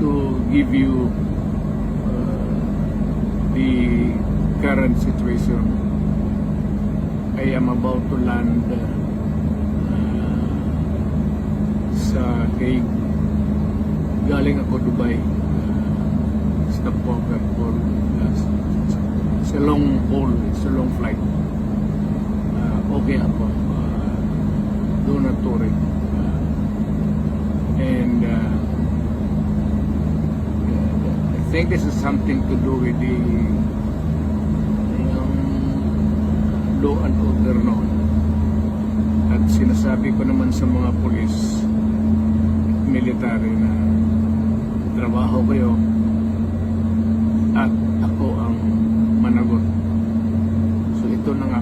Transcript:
to give you the current situation. I am about to land sa Hague. Galing ako Dubai. Stopover for it's a long haul, it's a long flight. Okay ako. Do not worry. And I think this is something to do with the law and order noon. At sinasabi ko naman sa mga pulis at military na trabaho kayo at ako ang managot. So ito na nga.